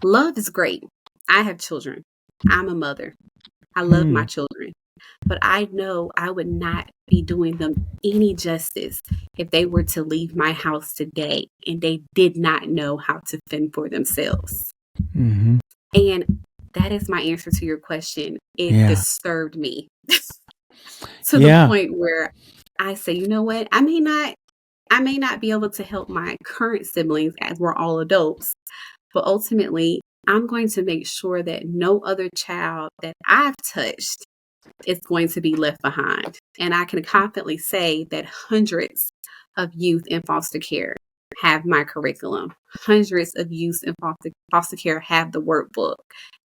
Love is great. I have children. I'm a mother. I love my Hmm. children. But I know I would not be doing them any justice if they were to leave my house today and they did not know how to fend for themselves. Hmm. And that is my answer to your question. It Yeah. disturbed me to the Yeah. point where I say, you know what? I may not be able to help my current siblings as we're all adults, but ultimately I'm going to make sure that no other child that I've touched is going to be left behind. And I can confidently say that hundreds of youth in foster care have my curriculum. Hundreds of youth in foster care have the workbook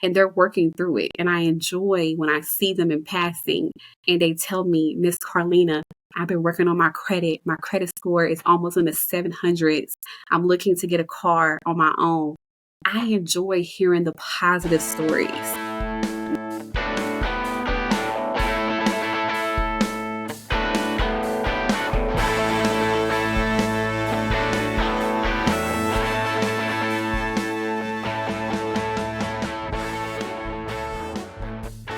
and they're working through it. And I enjoy when I see them in passing and they tell me, Miss Carlina, I've been working on my credit. My credit score is almost in the 700s. I'm looking to get a car on my own. I enjoy hearing the positive stories.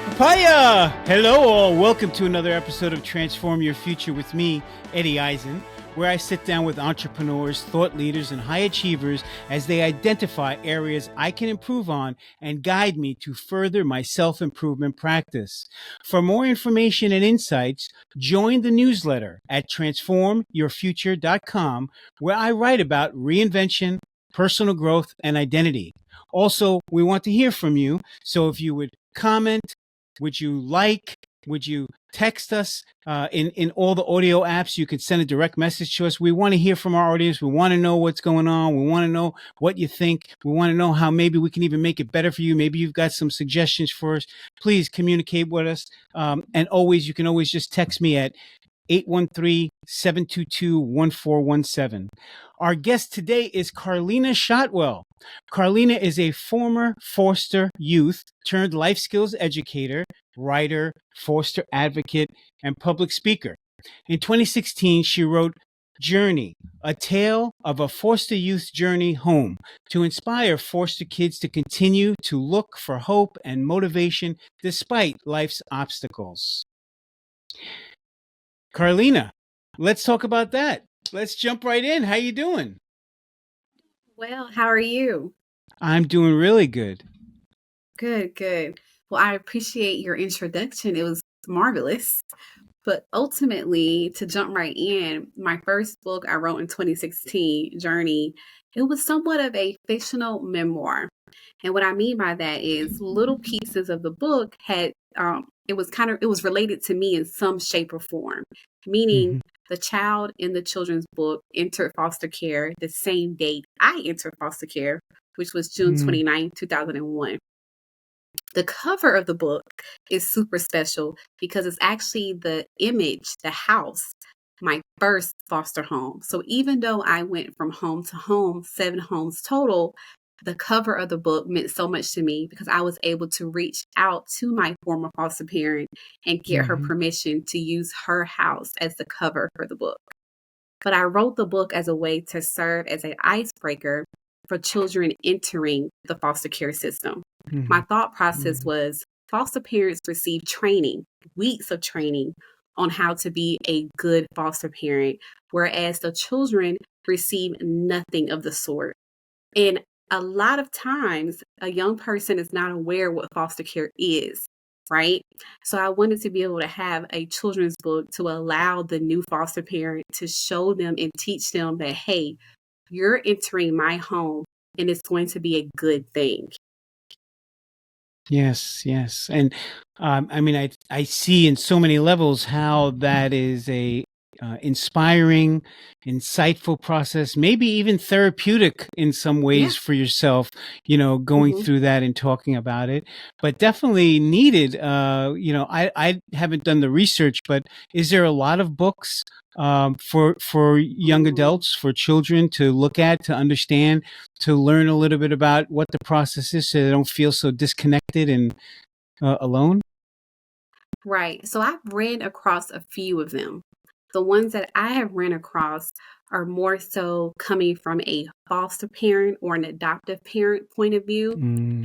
Papaya! Hello, all. Welcome to another episode of Transform Your Future with me, Eddie Isin, where I sit down with entrepreneurs, thought leaders, and high achievers as they identify areas I can improve on and guide me to further my self-improvement practice. For more information and insights, join the newsletter at transformyourfuture.com, where I write about reinvention, personal growth, and identity. Also, we want to hear from you, so if you would comment, would you like? Would you text us in all the audio apps? You can send a direct message to us. We want to hear from our audience. We want to know what's going on. We want to know what you think. We want to know how maybe we can even make it better for you. Maybe you've got some suggestions for us. Please communicate with us. And always, you can always just text me at 813-722-1417. Our guest today is Carlina Shotwell. Carlina is a former foster youth turned life skills educator, writer, foster advocate, and public speaker. In 2016, she wrote Journey, a tale of a foster youth's journey home, to inspire foster kids to continue to look for hope and motivation despite life's obstacles. Carlina, let's talk about that. Let's jump right in. How you doing? Well, how are you? I'm doing really good. Good, good. Well, I appreciate your introduction. It was marvelous. But ultimately, to jump right in, my first book I wrote in 2016, Journey, it was somewhat of a fictional memoir. And what I mean by that is little pieces of the book it was related to me in some shape or form, meaning Hmm. the child in the children's book entered foster care the same date I entered foster care, which was June Mm. 29, 2001. The cover of the book is super special because it's actually the image, the house, my first foster home. So even though I went from home to home, 7 homes total, the cover of the book meant so much to me because I was able to reach out to my former foster parent and get her Hmm. permission to use her house as the cover for the book. But I wrote the book as a way to serve as an icebreaker for children entering the foster care system. Hmm. My thought process Hmm. was foster parents receive training, weeks of training on how to be a good foster parent, whereas the children receive nothing of the sort. And a lot of times, a young person is not aware what foster care is, right? So I wanted to be able to have a children's book to allow the new foster parent to show them and teach them that, hey, you're entering my home and it's going to be a good thing. Yes, yes. And I mean, I see in so many levels how that is a inspiring, insightful process, maybe even therapeutic in some Yeah. ways for yourself, going Hmm. through that and talking about it, but definitely needed. I haven't done the research, but is there a lot of books for young Mm. adults, for children to look at, to understand, to learn a little bit about what the process is so they don't feel so disconnected and alone? Right. So I've ran across a few of them. The ones that I have ran across are more so coming from a foster parent or an adoptive parent point of view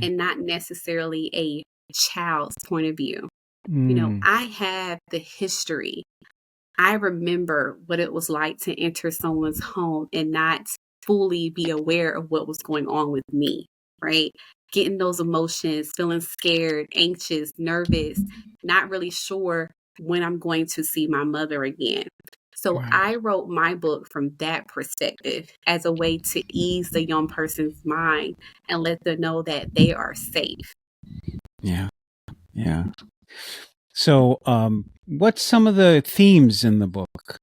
and not necessarily a child's point of view. I have the history. I remember what it was like to enter someone's home and not fully be aware of what was going on with me, right? Getting those emotions, feeling scared, anxious, nervous, not really sure when I'm going to see my mother again. So Right. I wrote my book from that perspective as a way to ease the young person's mind and let them know that they are safe. Yeah. Yeah. So, what's some of the themes in the book?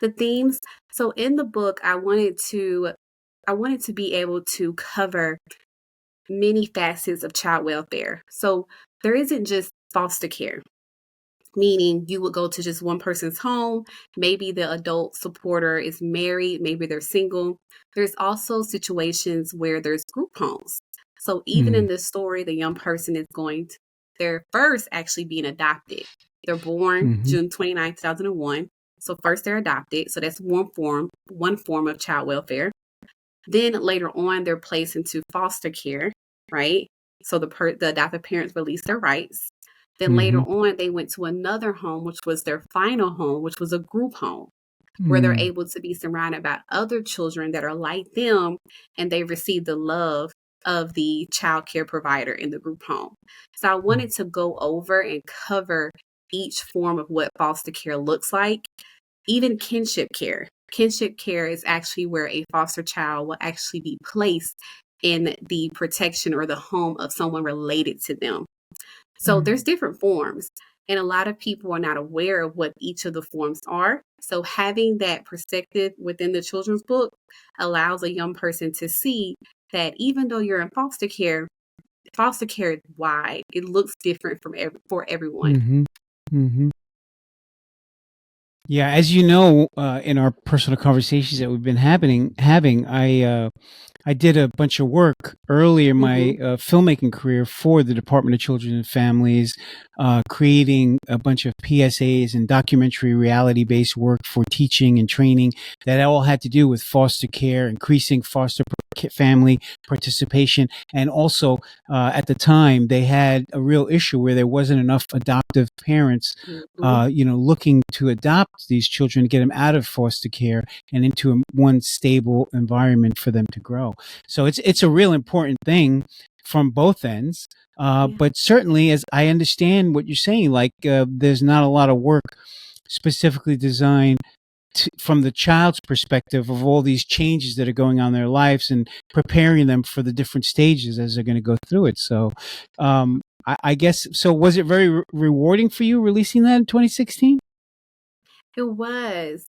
The themes. So in the book, I wanted to be able to cover many facets of child welfare. So there isn't just foster care, meaning you would go to just one person's home. Maybe the adult supporter is married, maybe they're single. There's also situations where there's group homes. So even in this story, the young person is they're first actually being adopted. They're born Mm-hmm. June 29th, 2001. So first they're adopted. So that's one form of child welfare. Then later on, they're placed into foster care, right? So the adoptive parents release their rights. Then later Mm-hmm. on, they went to another home, which was their final home, which was a group home, where they're Mm. able to be surrounded by other children that are like them, and they receive the love of the child care provider in the group home. So I wanted to go over and cover each form of what foster care looks like, even kinship care. Kinship care is actually where a foster child will actually be placed in the protection or the home of someone related to them. So there's different forms, and a lot of people are not aware of what each of the forms are. So having that perspective within the children's book allows a young person to see that even though you're in foster care is wide. It looks different for everyone. Mm-hmm. Mm-hmm. Yeah, as you know, in our personal conversations that we've been having, I did a bunch of work early in my Mm-hmm. filmmaking career for the Department of Children and Families, creating a bunch of PSAs and documentary reality-based work for teaching and training that all had to do with foster care, increasing family participation, and also at the time they had a real issue where there wasn't enough adoptive parents Mm-hmm. looking to adopt these children, get them out of foster care and into one stable environment for them to grow. So it's a real important thing from both ends. Yeah. But certainly, as I understand what you're saying, like there's not a lot of work specifically designed from the child's perspective of all these changes that are going on in their lives and preparing them for the different stages as they're going to go through it. So, I guess so. Was it very rewarding for you releasing that in 2016? It was.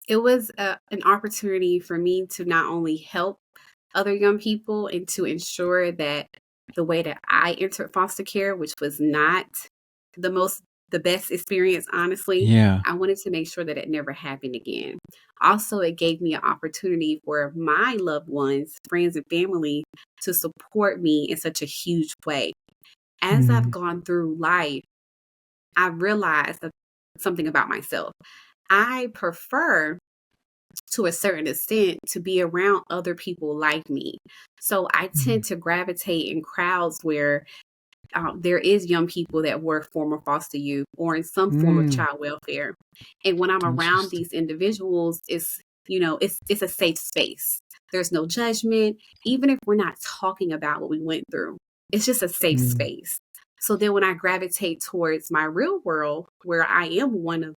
It was an opportunity for me to not only help other young people and to ensure that the way that I entered foster care, which was not the most the best experience, honestly, Yeah. I wanted to make sure that it never happened again. Also, it gave me an opportunity for my loved ones, friends, and family to support me in such a huge way. As I've Mm, gone through life, I realized something about myself. I prefer, to a certain extent, to be around other people like me. So I mm, tend to gravitate in crowds where there is young people that were former foster youth or in some form of mm. child welfare. And when I'm around Interesting. these individuals, it's a safe space. There's no judgment, even if we're not talking about what we went through. It's just a safe Mm, space. So then when I gravitate towards my real world, where I am one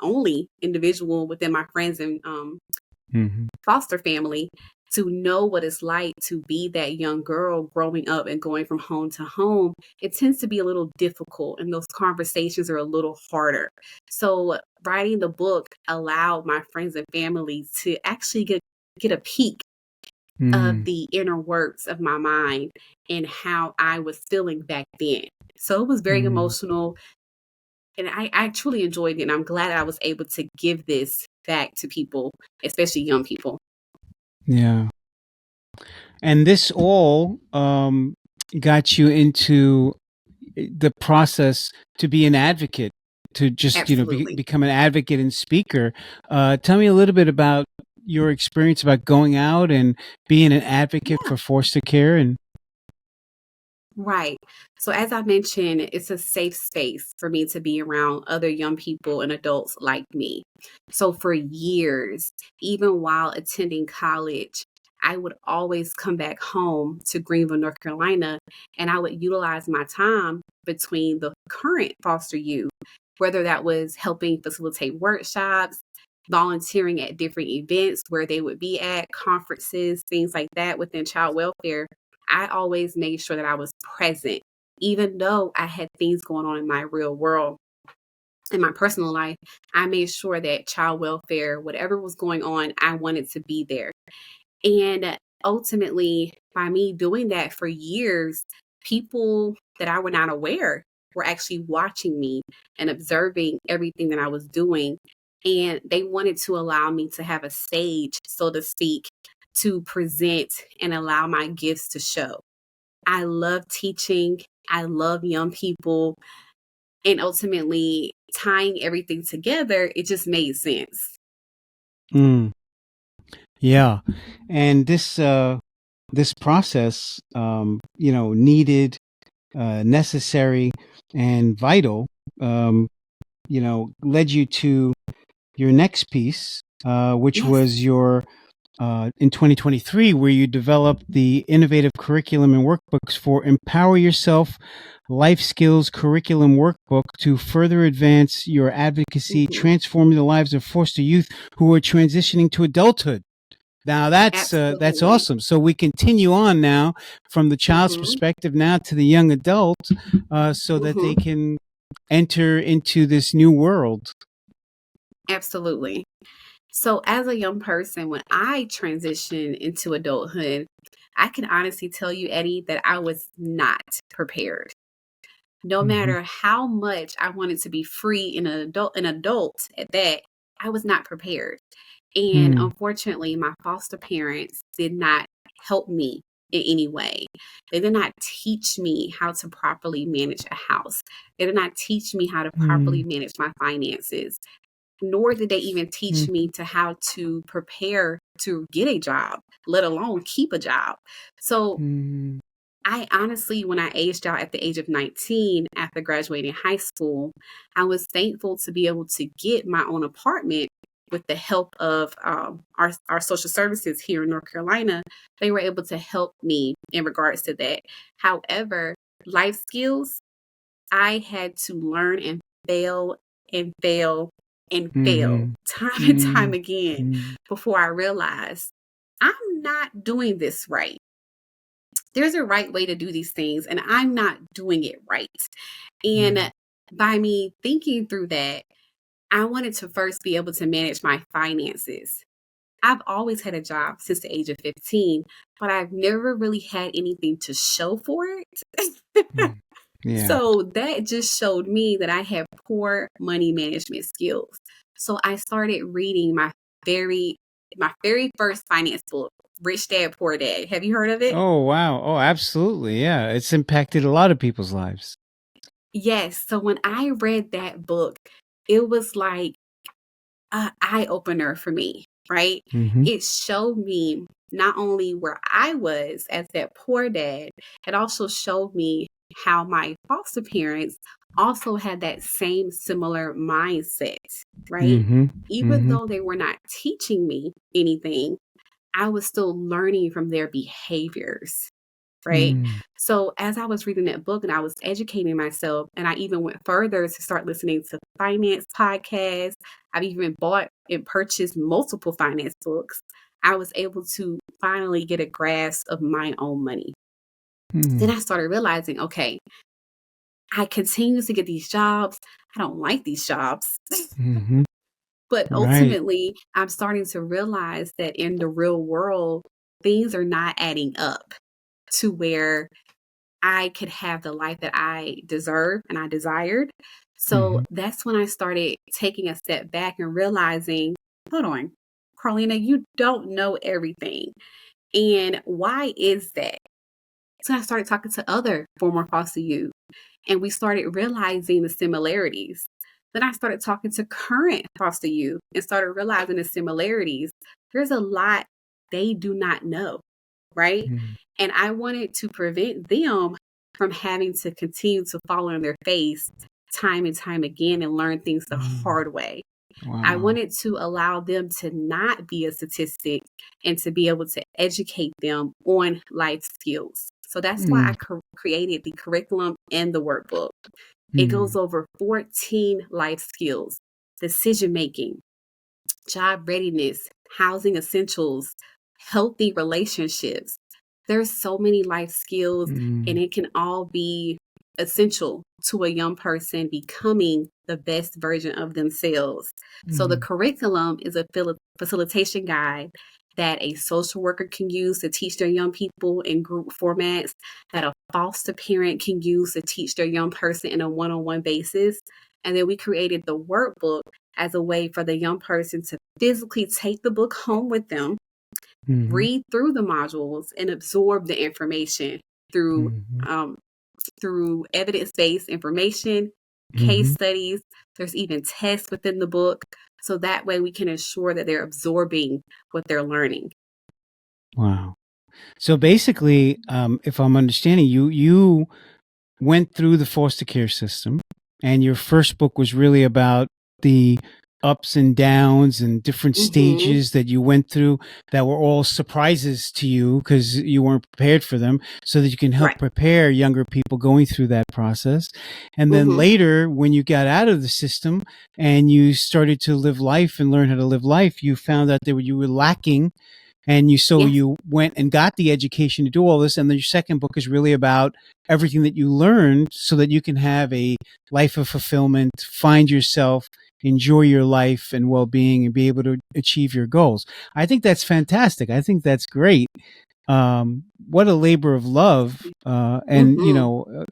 only individual within my friends and mhm, foster family, to know what it's like to be that young girl growing up and going from home to home, it tends to be a little difficult and those conversations are a little harder. So writing the book allowed my friends and family to actually get a peek of mm, the inner works of my mind and how I was feeling back then. So it was very mm. emotional, and I truly enjoyed it. And I'm glad I was able to give this back to people, especially young people. Yeah. And this all got you into the process to be an advocate to just Absolutely. become an advocate and speaker. Tell me a little bit about your experience about going out and being an advocate Yeah. for foster care. And Right. So, as I mentioned, it's a safe space for me to be around other young people and adults like me. So, for years, even while attending college, I would always come back home to Greenville, North Carolina, and I would utilize my time between the current foster youth, whether that was helping facilitate workshops, volunteering at different events where they would be at, conferences, things like that within child welfare. I always made sure that I was present, even though I had things going on in my real world, in my personal life. I made sure that child welfare, whatever was going on, I wanted to be there. And ultimately, by me doing that for years, people that I were not aware were actually watching me and observing everything that I was doing. And they wanted to allow me to have a stage, so to speak, to present and allow my gifts to show. I love teaching. I love young people. And ultimately, tying everything together, it just made sense. mm, yeah, and this process, needed, necessary, and vital, um, led you to your next piece, which Yes. was your in 2023, where you developed the innovative curriculum and workbooks for Empower Yourself Life Skills Curriculum Workbook to further advance your advocacy, Hmm. transforming the lives of foster youth who are transitioning to adulthood. Now that's Absolutely. awesome. So we continue on now from the child's Hmm. perspective now to the young adult, so that they Hmm. can enter into this new world. Absolutely. So, as a young person, when I transitioned into adulthood, I can honestly tell you, Eddie, that I was not prepared. No Hmm. matter how much I wanted to be free in an adult at that, I was not prepared. And Mm, unfortunately, my foster parents did not help me in any way. They did not teach me how to properly manage a house. They did not teach me how to properly mm, manage my finances, nor did they even teach mm, me to how to prepare to get a job, let alone keep a job. So mm, I honestly, when I aged out at the age of 19 after graduating high school, I was thankful to be able to get my own apartment with the help of our social services here in North Carolina. They were able to help me in regards to that. However, life skills, I had to learn and fail and fail and fail mhm, time and time mm, again mm, before I realized I'm not doing this right. There's a right way to do these things, and I'm not doing it right. mm, And by me thinking through that, I wanted to first be able to manage my finances. I've always had a job since the age of 15, but I've never really had anything to show for it. mm. Yeah. So that just showed me that I had poor money management skills. So I started reading very my very first finance book, Rich Dad Poor Dad. Have you heard of it? Oh, wow. Oh, absolutely. Yeah. It's impacted a lot of people's lives. Yes. So when I read that book, it was like a eye opener for me, right? Hmm. It showed me not only where I was as that poor dad, it also showed me how my foster parents also had that same similar mindset, right? Hmm. Even Hmm. though they were not teaching me anything, I was still learning from their behaviors, right? Mm, So as I was reading that book and I was educating myself, and I even went further to start listening to finance podcasts, I've even bought and purchased multiple finance books. I was able to finally get a grasp of my own money. Then mm, I started realizing, okay, I continue to get these jobs. I don't like these jobs. hmm. But Right. ultimately, I'm starting to realize that in the real world, things are not adding up to where I could have the life that I deserve and I desired. So Hmm. that's when I started taking a step back and realizing, hold on, Carlina, you don't know everything. And why is that? So I started talking to other former foster youth, and we started realizing the similarities. Then I started talking to current foster youth and started realizing the similarities. There's a lot they do not know, right? Mm. And I wanted to prevent them from having to continue to fall on their face time and time again and learn things the hard way. I Wow. wanted to allow them to not be a statistic and to be able to educate them on life skills. So that's why I Mm. created the curriculum and the workbook. It Mm. goes over 14 life skills: decision making, job readiness, housing essentials, healthy relationships. There's so many life skills, and Mm. it can all be essential to a young person becoming the best version of themselves. So the Mm. curriculum is a facilitation guide that a social worker can use to teach their young people in group formats, that a foster parent can use to teach their young person in a one-on-one basis. And then we created the workbook as a way for the young person to physically take the book home with them, Mhm. read through the modules, and absorb the information through Mhm. um, through evidence-based information, case Mhm. studies. There's even tests within the book, so that way we can ensure that they're absorbing what they're learning. Wow. So basically, if I'm understanding you, you went through the foster care system, and your first book was really about the ups and downs and different Mm-hmm. stages that you went through that were all surprises to you because you weren't prepared for them, so that you can help Right. prepare younger people going through that process. And then Mm-hmm. later, when you got out of the system and you started to live life and learn how to live life, you found out that you were lacking, and Yes. you went and got the education to do all this. And then your second book is really about everything that you learned so that you can have a life of fulfillment, find yourself, enjoy your life and well-being, and be able to achieve your goals. I think that's fantastic. I think that's great. What a labor of love. And Mm-hmm.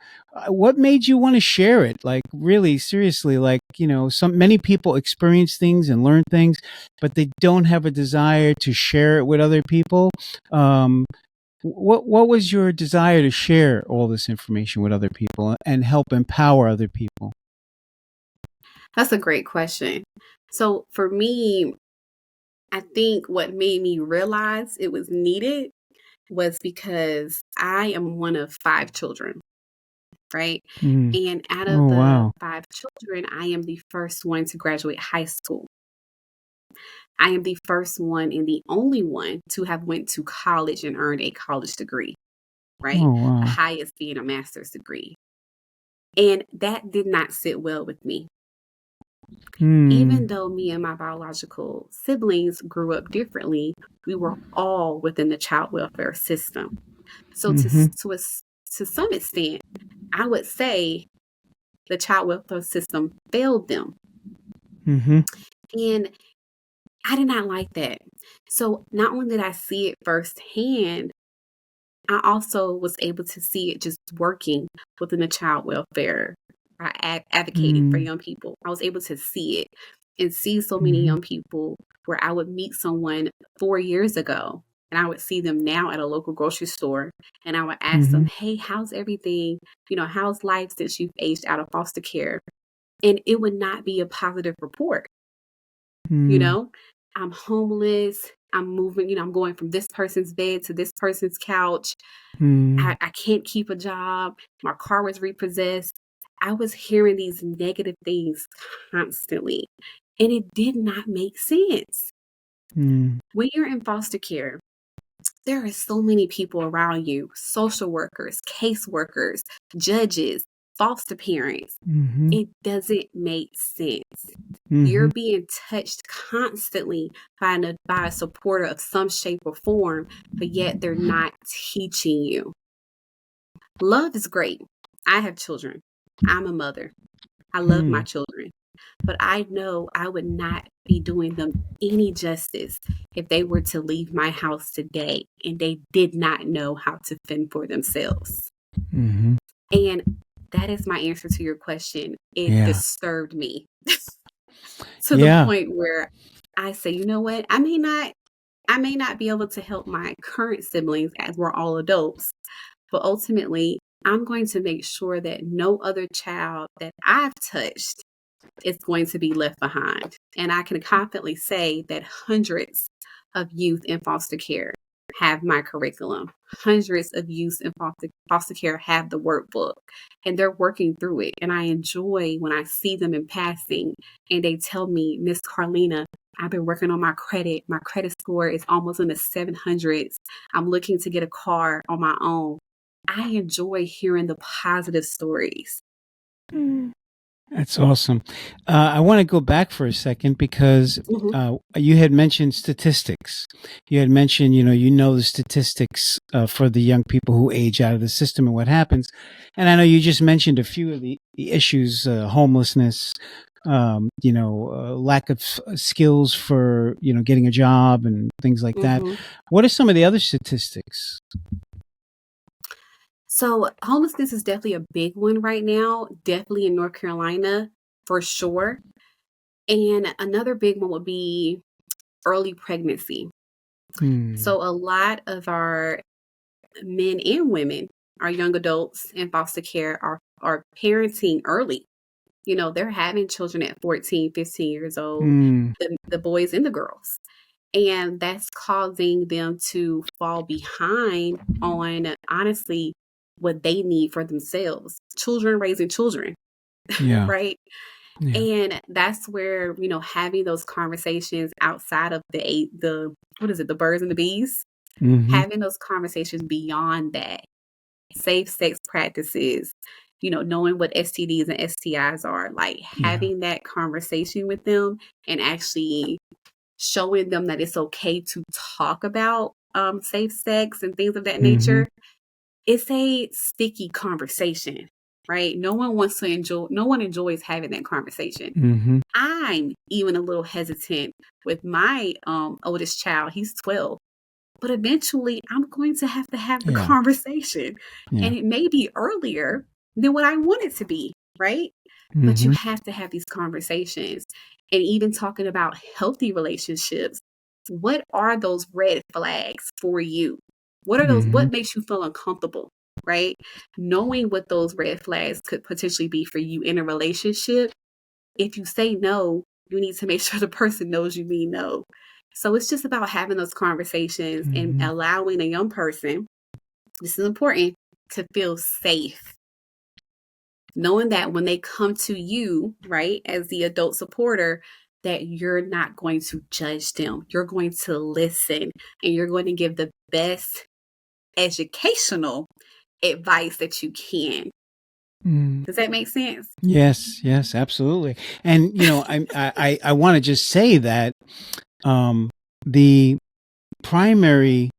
what made you want to share it? Like, really, seriously, like, many people experience things and learn things, but they don't have a desire to share it with other people. Um, what was your desire to share all this information with other people and help empower other people? That's a great question. So for me, I think what made me realize it was needed was because I am one of 5 children, right? Mm. And out of Oh, the wow. 5 children, I am the first one to graduate high school. I am the first one and the only one to have went to college and earned a college degree, right? Oh, The wow. highest being a master's degree. And that did not sit well with me. Even Mm. though me and my biological siblings grew up differently, we were all within the child welfare system. So Mm-hmm. to some extent, I would say the child welfare system failed them. Mm-hmm. And I did not like that. So not only did I see it firsthand, I also was able to see it just working within the child welfare by advocating for Mm. young people. I was able to see it and see so many Mm-hmm. young people where I would meet someone 4 years ago and I would see them now at a local grocery store and I would ask them, Mm-hmm. hey, how's everything? How's life since you've aged out of foster care? And it would not be a positive report. You Mm. know, I'm homeless. I'm moving, I'm going from this person's bed to this person's couch. Mm. I can't keep a job. My car was repossessed. I was hearing these negative things constantly, and it did not make sense. Mm. When you're in foster care, there are so many people around you: social workers, caseworkers, judges, foster parents. Mm-hmm. It doesn't make sense. You're Mm-hmm. being touched constantly by a supporter of some shape or form, but yet they're not teaching you. Love is great. I have children. I'm a mother. I love my Mm. children, but I know I would not be doing them any justice if they were to leave my house today and they did not know how to fend for themselves. Mm-hmm. And that is my answer to your question. It Yeah. disturbed me to the Yeah. point where I say, you know what? I may not be able to help my current siblings as we're all adults, but ultimately I'm going to make sure that no other child that I've touched is going to be left behind. And I can confidently say that hundreds of youth in foster care have my curriculum. Hundreds of youth in foster care have the workbook, and they're working through it. And I enjoy when I see them in passing and they tell me, Miss Carlina, I've been working on my credit. My credit score is almost in the 700s. I'm looking to get a car on my own. I enjoy hearing the positive stories. That's awesome. I want to go back for a second because Mhm. you had mentioned statistics. You had mentioned, you know the statistics for the young people who age out of the system and what happens. And I know you just mentioned a few of the issues: homelessness, lack of skills for getting a job and things like that. Mhm. What are some of the other statistics? So homelessness is definitely a big one right now, definitely in North Carolina for sure. And another big one would be early pregnancy. Hmm. So a lot of our men and women, our young adults in foster care are parenting early. They're having children at 14, 15 years old, Hmm. the boys and the girls. And that's causing them to fall behind on honestly what they need for themselves. Children raising children, Yeah. right? Yeah. And that's where, having those conversations outside of the what is it, the birds and the bees, Mm-hmm. having those conversations beyond that, safe sex practices, knowing what STDs and STIs are, like Yeah. having that conversation with them and actually showing them that it's okay to talk about safe sex and things of that Mm-hmm. nature. It's a sticky conversation, right? No one enjoys having that conversation. Mm-hmm. I'm even a little hesitant with my oldest child. He's 12. But eventually, I'm going to have the Yeah. conversation. Yeah. And it may be earlier than what I want it to be, right? But you Mm-hmm. have to have these conversations. And even talking about healthy relationships, what are those red flags for you? What are those? Mm-hmm. What makes you feel uncomfortable, right? Knowing what those red flags could potentially be for you in a relationship. If you say no, you need to make sure the person knows you mean no. So it's just about having those conversations and Mm-hmm. allowing a young person, this is important, to feel safe. Knowing that when they come to you, right, as the adult supporter, that you're not going to judge them. You're going to listen and you're going to give the best educational advice that you can. Mm. Does that make sense? Yes, yes, absolutely. And I want to just say that um, the primary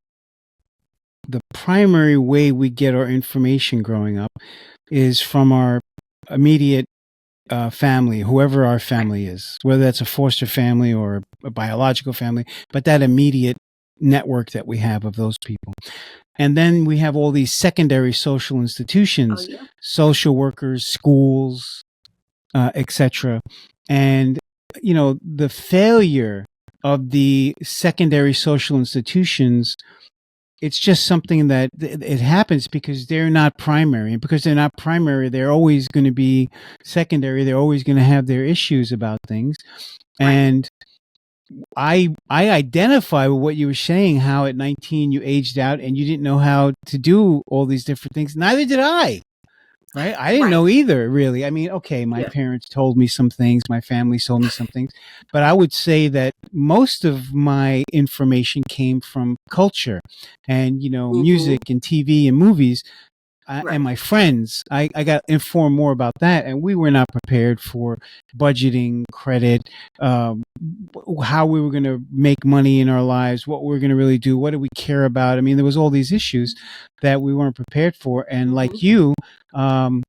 the primary way we get our information growing up is from our immediate family, whoever our Right. family is, whether that's a foster family or a biological family, but that immediate network that we have of those people. And then we have all these secondary social Oh, institutions, yeah. social workers, schools, etc. And, the failure of the secondary social institutions, it's just something that it happens because they're not primary. And because they're not primary, they're always going to be secondary. They're always going to have their issues about things. Right. And I identify with what you were saying, how at 19 you aged out and you didn't know how to do all these different things. Neither did I. Right. I didn't Right. know either, really. I mean, okay, my Yeah. parents told me some things, my family told me some things, but I would say that most of my information came from culture and, Mm-hmm. music and TV and movies and Right. my friends. I got informed more about that, and we were not prepared for budgeting, credit, um, how we were going to make money in our lives, what we were going to really do, what do we care about. I mean, there was all these issues that we weren't prepared for, and Mm-hmm. like you, um,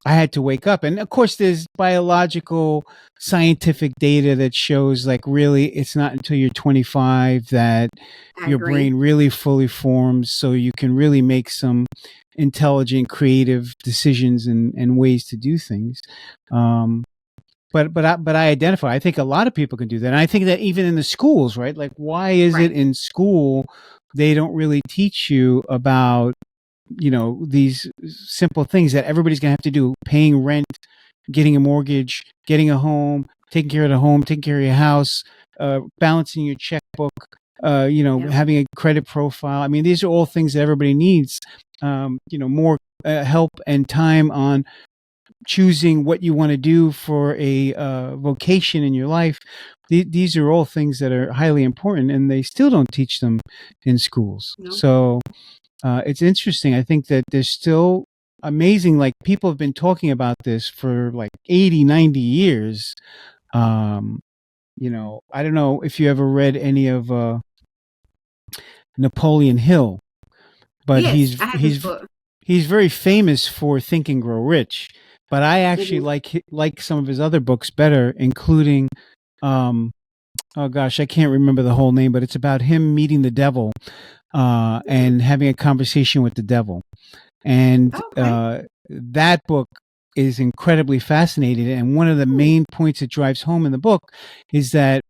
I had to wake up. And of course, there's biological, scientific data that shows like really it's not until you're 25 that I your agree. brain really fully forms. So you can really make some intelligent, creative decisions and ways to do things. Um, but I identify. I think a lot of people can do that. And I think that even in the schools, right? Like, why is it Right. in school they don't really teach you about these simple things that everybody's gonna have to do: paying rent, getting a mortgage, getting a home, taking care of the home, taking care of your house, balancing your checkbook, Yeah. having a credit profile. I mean, these are all things that everybody needs. More help and time on choosing what you want to do for a vocation in your life. These are all things that are highly important, and they still don't teach them in schools. No. So it's interesting. I think that there's still amazing, like people have been talking about this for like 80, 90 years. I don't know if you ever read any of Napoleon Hill, but Yes, he's I have his he's book. he's very famous for Think and Grow Rich. But I actually Hmm. like some of his other books better, including um, oh gosh, I can't remember the whole name, but it's about him meeting the devil Hmm. and having a conversation with the devil. And Okay. that book is incredibly fascinating. And one of the Hmm. main points it drives home in the book is that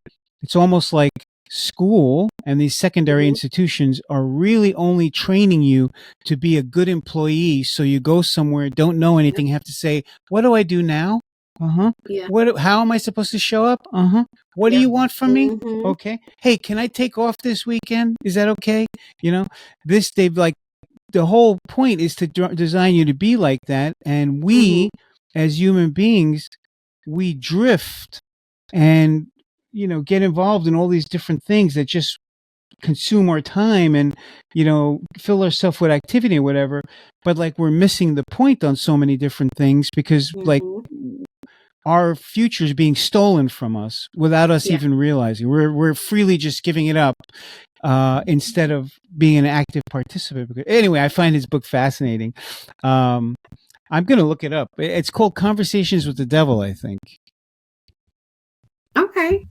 it's almost like school and these secondary Hmm. institutions are really only training you to be a good employee. So you go somewhere, don't know Yep. anything, have to say, what do I do now? Uh-huh. Yeah. How am I supposed to show up? Uh-huh. What do Yep. you want from me? Hmm. Okay. Hey, can I take off this weekend? Is that okay? You know, they've like the whole point is to design you to be like that. And Hmm. we, as human beings, we drift and, get involved in all these different things that just consume our time and, fill ourselves with activity or whatever. But like we're missing the point on so many different things because like Hmm. our future is being stolen from us without us Yeah. even realizing. We're freely just giving it up instead of being an active participant. Anyway, I find his book fascinating. Um, I'm going to look it up. It's called Conversations with the Devil, I think. Okay.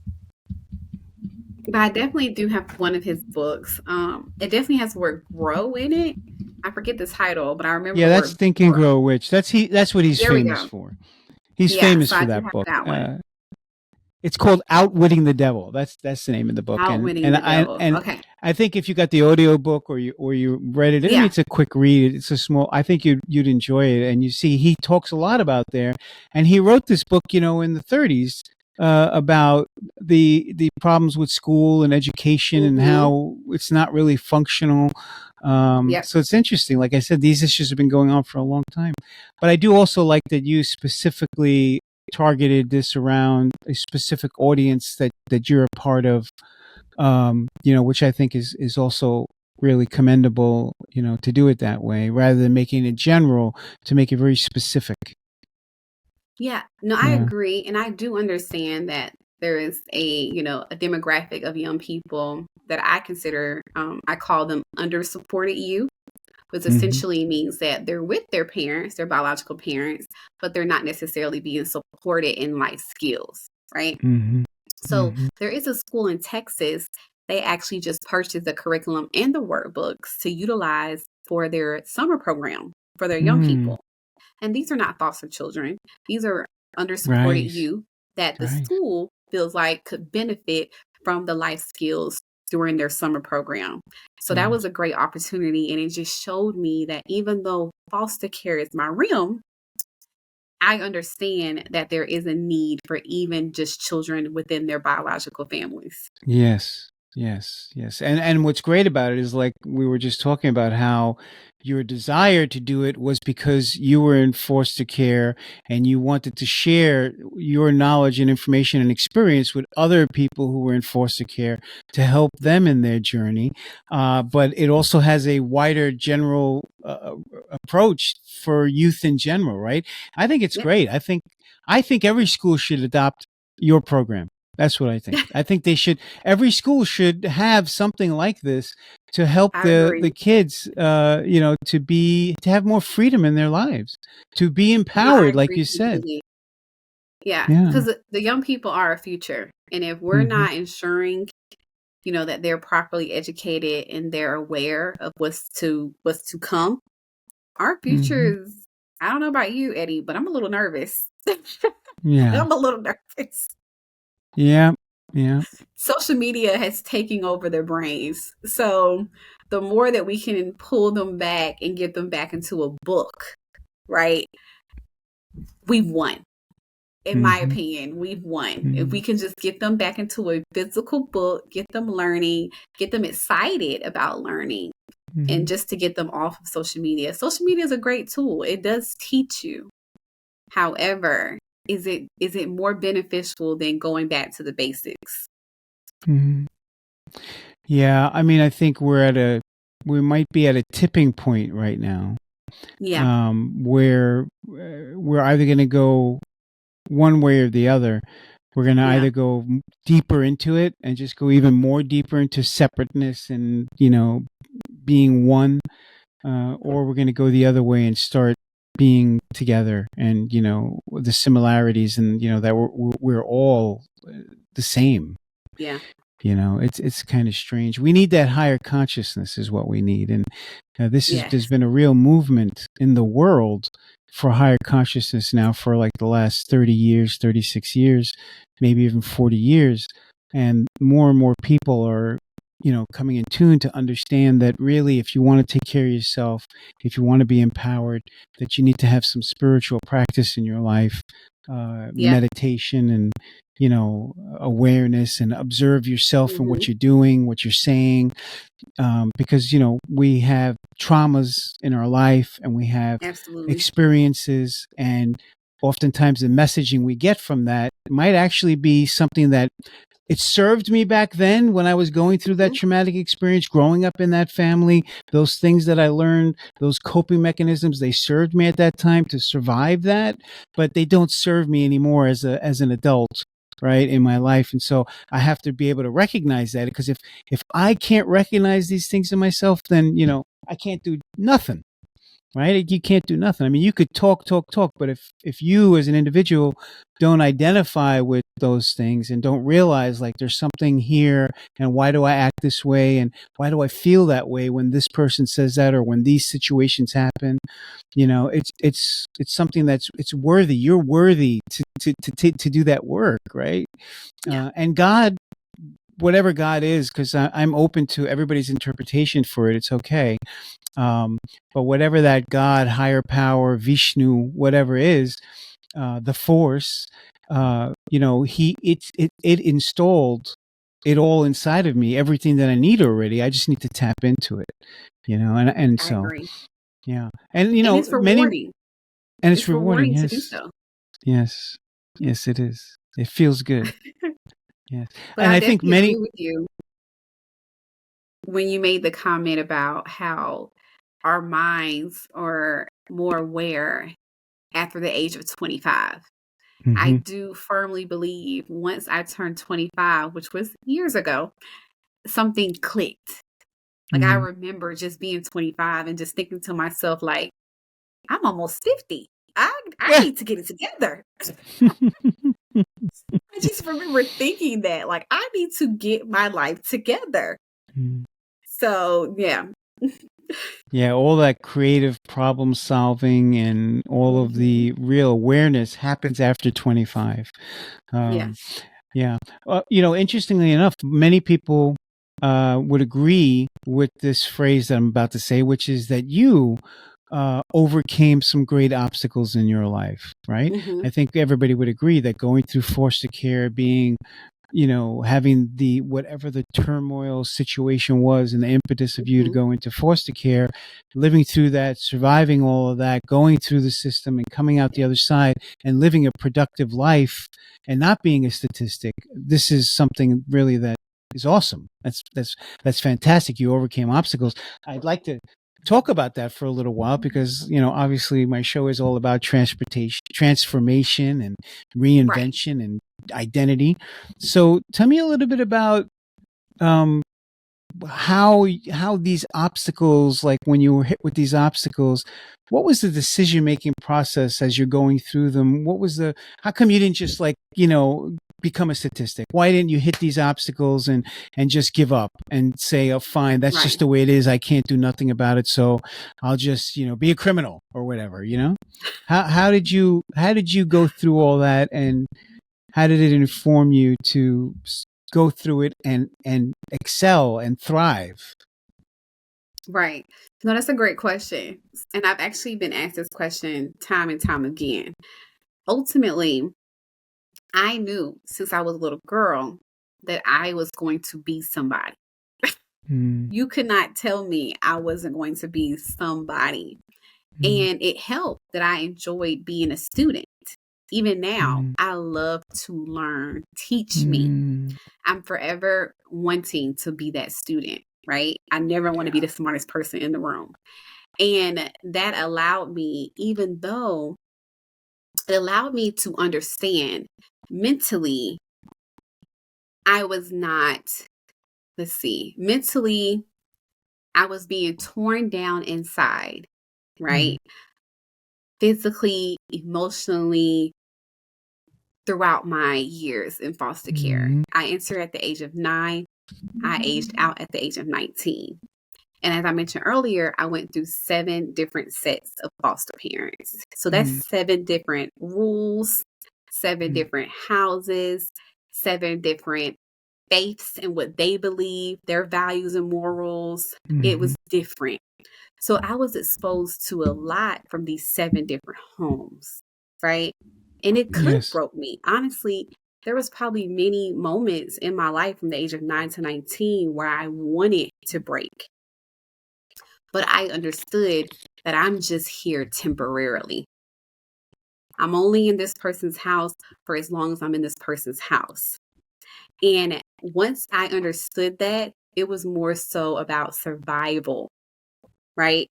But I definitely do have one of his books. It definitely has the word grow in it. I forget the title, but I remember Yeah, the that's word Think and grow. Grow Rich. That's what he's There we famous go. for. He's Yeah, famous so for I do that have book. that one. It's called Outwitting the Devil. That's the name of the book. And Outwitting and the I Devil. and Okay. I think if you got the audio book or you read it, I mean Yeah. it's a quick read. It's a small. I think you'd enjoy it. And you see, he talks a lot about there. And he wrote this book, in the 30s about the problems with school and education and Hmm. how it's not really functional. Yep. So it's interesting. Like I said, these issues have been going on for a long time. But I do also like that you specifically targeted this around a specific audience that you're a part of, which I think is also really commendable, to do it that way rather than making it general, to make it very specific. Yeah. No, I Yeah. agree. And I do understand that there is a demographic of young people that I consider, I call them undersupported youth, which Hmm. essentially means that they're with their parents, their biological parents, but they're not necessarily being supported in life skills, right? Hmm. So Hmm. there is a school in Texas. They actually just purchased the curriculum and the workbooks to utilize for their summer program for their young Mm. people. And these are not foster children. These are undersupported Right. youth that the Right. school feels like could benefit from the life skills during their summer program. So that was Yes. a great opportunity. And it just showed me that even though foster care is my realm, I understand that there is a need for even just children within their biological families. Yes, yes, yes. And what's great about it is like we were just talking about how your desire to do it was because you were in foster care and you wanted to share your knowledge and information and experience with other people who were in foster care to help Yeah. them in their journey. But it also has a wider general approach for youth in general, right? I think it's Yeah. great. I think every school should adopt your program. That's what I think. I think every school should have something like this to help I the agree. kids, to have more freedom in their lives, to be No, I empowered, like agree you said. completely. Yeah, Yeah. because the young people are our future. And if we're Hmm. not ensuring, that they're properly educated and they're aware of what's to come, our future Hmm. is, I don't know about you, Eddie, but I'm a little nervous. Yeah. I'm a little nervous. Yeah. Yeah. Social media has taken over their brains. So the more that we can pull them back and get them back into a book, right? We've won. In my Mm-hmm. opinion, we've won. If Mm-hmm. we can just get them back into a physical book, get them learning, get them excited about learning, Mm-hmm. and just to get them off of social media. Social media is a great tool. It does teach you. However, is it more beneficial than going back to the basics? Mm-hmm. Yeah, I mean, I think we might be at a tipping point right now, Yeah, where we're either going to go one way or the other. We're going to yeah, either go deeper into it and just go even more deeper into separateness and, being one, or we're going to go the other way and start being together and, the similarities and, that we're all the same. yeah, It's kind of strange. We need that higher consciousness is what we need. And there's yes. been a real movement in the world for higher consciousness now for like the last 30 years, 36 years, maybe even 40 years. And more people are, coming in tune to understand that really, if you want to take care of yourself, if you want to be empowered, that you need to have some spiritual practice in your life, Yeah. meditation and, awareness, and observe yourself and Hmm. what you're doing, what you're saying, because we have traumas in our life and we have Absolutely. experiences, and oftentimes the messaging we get from that might actually be something that it served me back then when I was going through that Hmm. traumatic experience, growing up in that family. Those things that I learned, those coping mechanisms, they served me at that time to survive that, but they don't serve me anymore as an adult, right, in my life. And so I have to be able to recognize that, because if I can't recognize these things in myself, then I can't do nothing, right? You can't do nothing. I mean, you could talk, but if you as an individual don't identify with those things and don't realize like there's something here, and why do I act this way, and why do I feel that way when this person says that, or when these situations happen, it's something it's worthy. You're worthy to do that work, right? Yeah, And God, whatever God is, because I'm open to everybody's interpretation for it. It's okay. um, but whatever that God, higher power, Vishnu, whatever is, the force, it installed it all inside of me, everything that I need already. I just need to tap into it, and I so, agree. yeah. And, And it's rewarding. it's It's rewarding. rewarding to do Yes. so. Yes. Yes, it is. It feels good. Yes. But And I I think definitely many, agree with you when you made the comment about how our minds are more aware after the age of 25. I mhm, do firmly believe once I turned 25, which was years ago, something clicked. Like I mhm. remember just being 25 and just thinking to myself, like, I'm almost 50. I need to get it together. I just remember thinking that, like, I need to get my life together. So, yeah. Yeah, all that creative problem solving and all of Mhm. the real awareness happens after 25. Um, Yes. yeah. Interestingly enough, many people would agree with this phrase that I'm about to say, which is that you overcame some great obstacles in your life, right? Mhm. I think everybody would agree that going through foster care, being having the whatever the turmoil situation was and the impetus of you to Mhm. go into foster care, living through that, surviving all of that, going through the system and coming out the other side and living a productive life and not being a statistic. This is something really that is awesome. That's fantastic. You overcame obstacles. I'd like to talk about that for a little while because obviously my show is all about transformation and Right. reinvention and identity. So tell me a little bit about um, how these obstacles, like when you were hit with these obstacles, what was the decision making process as you're going through them? How come you didn't just like become a statistic? Why didn't you hit these obstacles and just give up and say, oh fine, that's just Right. the way it is, I can't do nothing about it, so I'll just be a criminal or whatever? How did you go through all that, and how did it inform you to go through it and excel and thrive? Right. No, that's a great question. And I've actually been asked this question time and time again. Ultimately, I knew since I was a little girl that I was going to be somebody. You could not tell me I wasn't going to be somebody. And it helped that I enjoyed being a student. Even now, I love to learn. Teach me. I'm forever wanting to be that student, right? I never want to be the smartest person in the room. And that allowed me, even though it allowed me to understand mentally, I was not, mentally, I was being torn down inside, right? Physically, emotionally, throughout my years in foster care. I entered at the age of 9. I aged out at the age of 19. And as I mentioned earlier, I went through 7 different sets of foster parents. So that's 7 different rules, 7 different houses, 7 different faiths and what they believe, their values and morals. It was different. So I was exposed to a lot from these 7 different homes, right? And it could have broke me. Honestly, there was probably many moments in my life from the age of 9 to 19 where I wanted to break. But I understood that I'm just here temporarily. I'm only in this person's house for as long as I'm in this person's house. And once I understood that, it was more so about survival, right?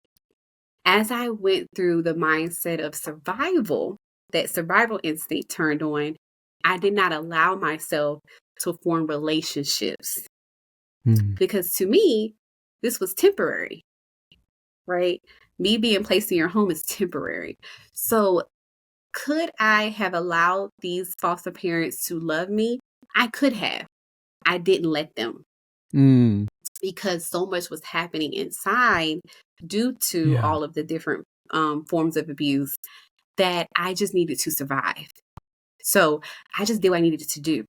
As I went through the mindset of survival, that survival instinct turned on, I did not allow myself to form relationships because to me, this was temporary, right? Me being placed in your home is temporary. So could I have allowed these foster parents to love me? I could have. I didn't let them because so much was happening inside due to all of the different forms of abuse that I just needed to survive. So I just did what I needed to do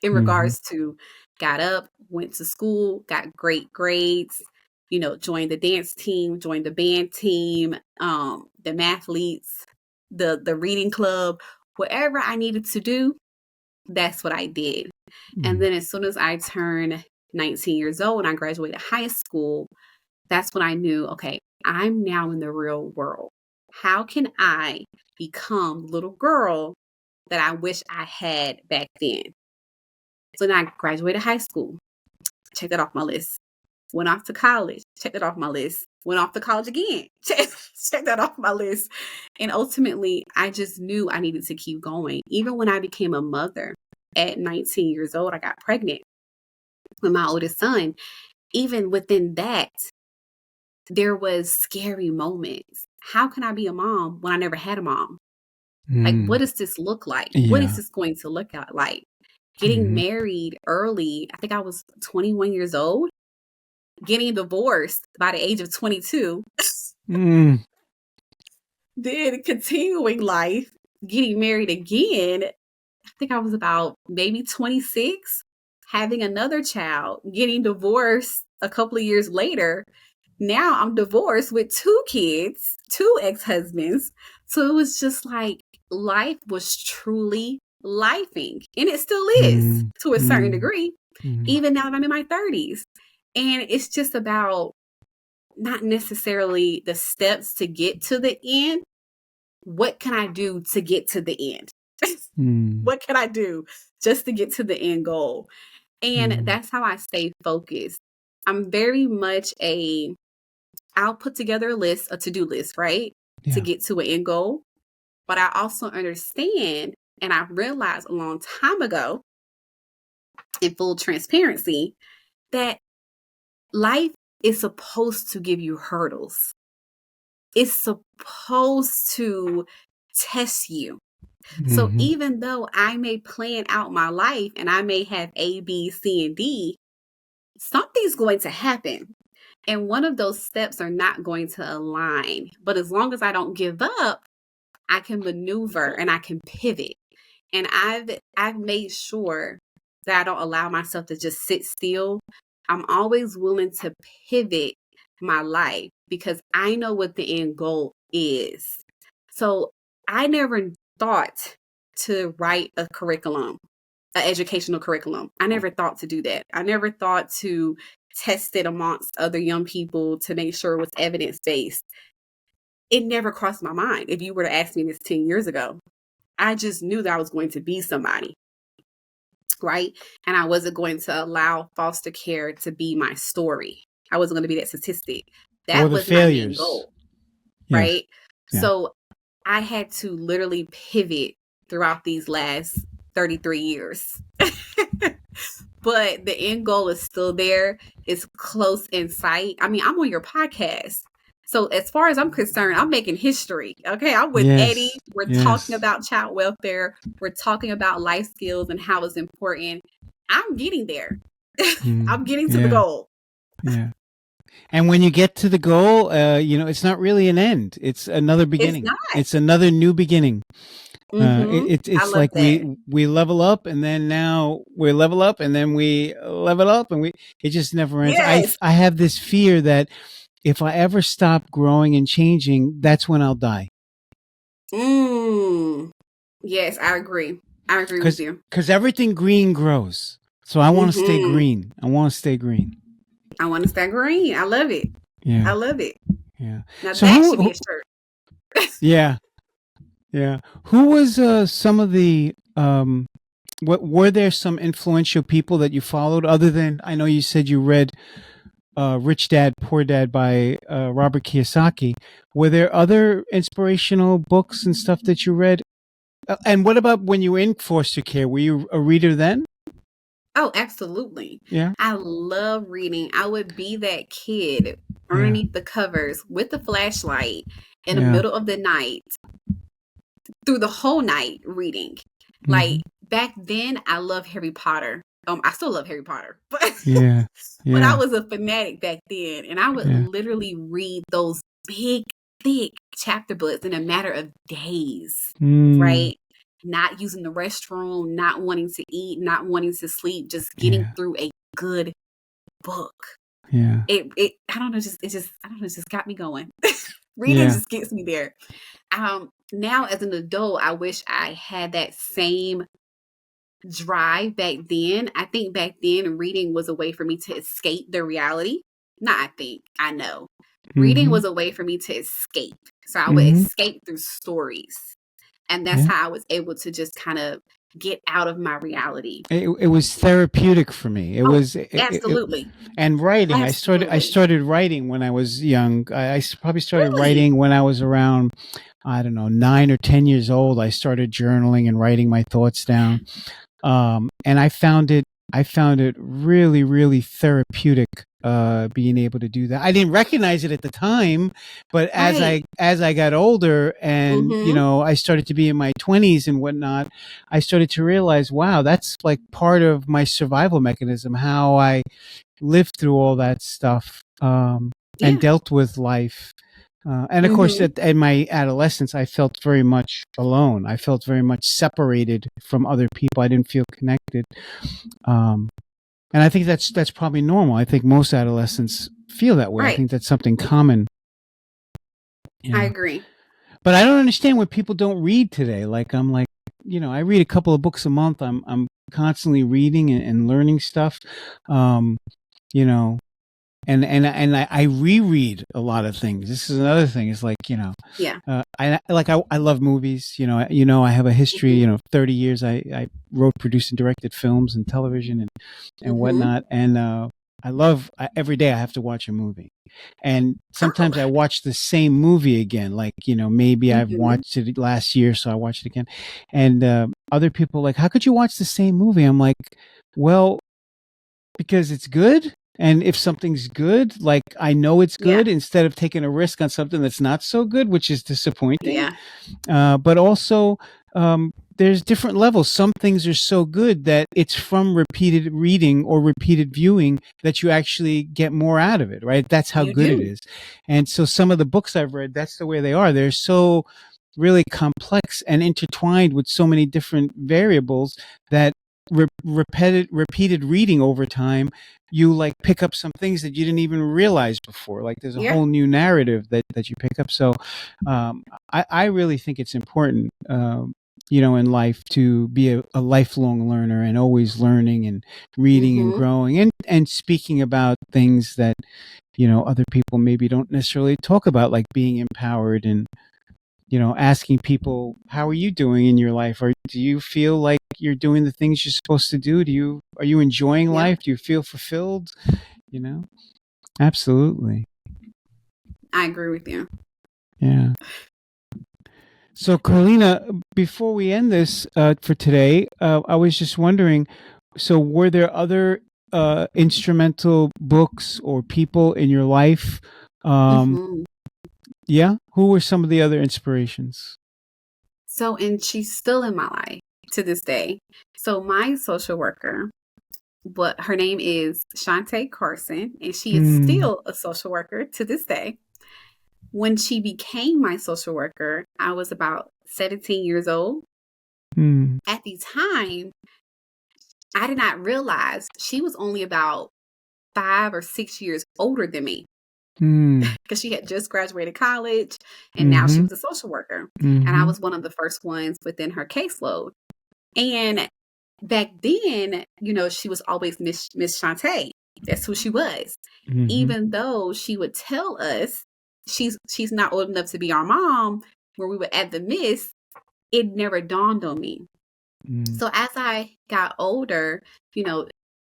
in regards to got up, went to school, got great grades, joined the dance team, joined the band team, the mathletes, the reading club, whatever I needed to do, that's what I did. And then as soon as I turned 19 years old and I graduated high school, that's when I knew, okay, I'm now in the real world. How can I become the little girl that I wish I had back then? So then I graduated high school, checked that off my list. Went off to college, checked that off my list. Went off to college again, checked that off my list. And ultimately, I just knew I needed to keep going. Even when I became a mother at 19 years old, I got pregnant with my oldest son. Even within that, there was scary moments. How can I be a mom when I never had a mom? Like, what does this look like? What is this going to look out like? Getting married early, I think I was 21 years old. Getting divorced by the age of 22. Then continuing life, getting married again. I think I was about maybe 26. Having another child, getting divorced a couple of years later. Now I'm divorced with 2 kids, 2 ex-husbands. So it was just like life was truly lifing. And it still is to a certain degree, even now that I'm in my 30s. And it's just about not necessarily the steps to get to the end. What can I do to get to the end? What can I do just to get to the end goal? And that's how I stay focused. I'm very much I'll put together a list, a to-do list, right? To get to an end goal. But I also understand, and I realized a long time ago, in full transparency, that life is supposed to give you hurdles. It's supposed to test you. So even though I may plan out my life and I may have A, B, C, and D, something's going to happen. And one of those steps are not going to align. But as long as I don't give up, I can maneuver and I can pivot. And I've made sure that I don't allow myself to just sit still. I'm always willing to pivot my life because I know what the end goal is. So I never thought to write a curriculum, an educational curriculum. I never thought to do that. I never thought to test it amongst other young people to make sure it was evidence-based. It never crossed my mind. If you were to ask me this 10 years ago, I just knew that I was going to be somebody, right? And I wasn't going to allow foster care to be my story. I wasn't going to be that statistic. That was my main goal, right? Yeah. So I had to literally pivot throughout these last 33 years. But the end goal is still there. It's close in sight. I mean, I'm on your podcast. So as far as I'm concerned, I'm making history. Okay, I'm with Eddie. We're talking about child welfare. We're talking about life skills and how it's important. I'm getting there. I'm getting to the goal. Yeah. And when you get to the goal, it's not really an end. It's another beginning. It's another new beginning. It's like we level up, and then now we level up, and then we level up, and it just never ends. Yes. I have this fear that if I ever stop growing and changing, that's when I'll die. Yes, I agree. I agree with you. Because everything green grows. So I want to stay green. I want to stay green. I want to stay green. I love it. Yeah. I love it. Yeah. Now so that should be a shirt. Yeah. Yeah. Who was some of the were there some influential people that you followed other than, I know you said you read Rich Dad, Poor Dad by Robert Kiyosaki. Were there other inspirational books and stuff that you read? And what about when you were in foster care? Were you a reader then? Oh, absolutely. Yeah. I love reading. I would be that kid underneath the covers with the flashlight in the middle of the night, through the whole night reading. Like back then, I loved Harry Potter. I still love Harry Potter, but but I was a fanatic back then, and I would literally read those big, thick chapter books in a matter of days, right? Not using the restroom, not wanting to eat, not wanting to sleep, just getting through a good book. Yeah. It I don't know, it just got me going. Reading just gets me there. Now as an adult, I wish I had that same drive back then. I think back then reading was a way for me to escape the reality. I know. Reading was a way for me to escape. So I would escape through stories. And that's how I was able to just kind of get out of my reality. It was therapeutic for me. It was absolutely. And writing. Absolutely. I started writing when I was young. I probably started writing when I was around, I don't know, 9 or 10 years old. I started journaling and writing my thoughts down. And I found it really, really therapeutic, being able to do that. I didn't recognize it at the time, but as I got older and, I started to be in my 20s and whatnot, I started to realize, wow, that's like part of my survival mechanism, how I lived through all that stuff, and dealt with life. And of course, in my adolescence, I felt very much alone. I felt very much separated from other people. I didn't feel connected. And I think that's probably normal. I think most adolescents feel that way. Right. I think that's something common. I agree. But I don't understand when people don't read today. Like I read a couple of books a month. I'm constantly reading and learning stuff. And I reread a lot of things. This is another thing. It's like, I love movies. I have a history. 30 years. I wrote, produced, and directed films and television and whatnot. And I love every day I have to watch a movie. And sometimes I watch the same movie again. Like maybe I've watched it last year, so I watch it again. And other people are like, how could you watch the same movie? I'm like, well, because it's good. And if something's good, like I know it's good, instead of taking a risk on something that's not so good, which is disappointing. Yeah. But also, there's different levels. Some things are so good that it's from repeated reading or repeated viewing that you actually get more out of it, right? That's how good it is. And so some of the books I've read, that's the way they are. They're so really complex and intertwined with so many different variables that repeated reading over time, you like pick up some things that you didn't even realize before. Like there's a whole new narrative that you pick up. So I really think it's important in life, to be a lifelong learner and always learning and reading and growing and speaking about things that, other people maybe don't necessarily talk about, like being empowered and, asking people, how are you doing in your life? Or do you feel like you're doing the things you're supposed to do? Are you enjoying Yep. life? Do you feel fulfilled? Absolutely. I agree with you. Yeah. So, Carlina, before we end this for today, I was just wondering, so were there other instrumental books or people in your life? Yeah. Who were some of the other inspirations? So, and she's still in my life to this day. So my social worker, but her name is Shante Carson, and she is still a social worker to this day. When she became my social worker, I was about 17 years old. At the time, I did not realize she was only about 5 or 6 years older than me, because she had just graduated college and now she was a social worker. And I was one of the first ones within her caseload. And back then, she was always Miss Shante. That's who she was. Even though she would tell us she's not old enough to be our mom, where we would add the miss, it never dawned on me. So as I got older,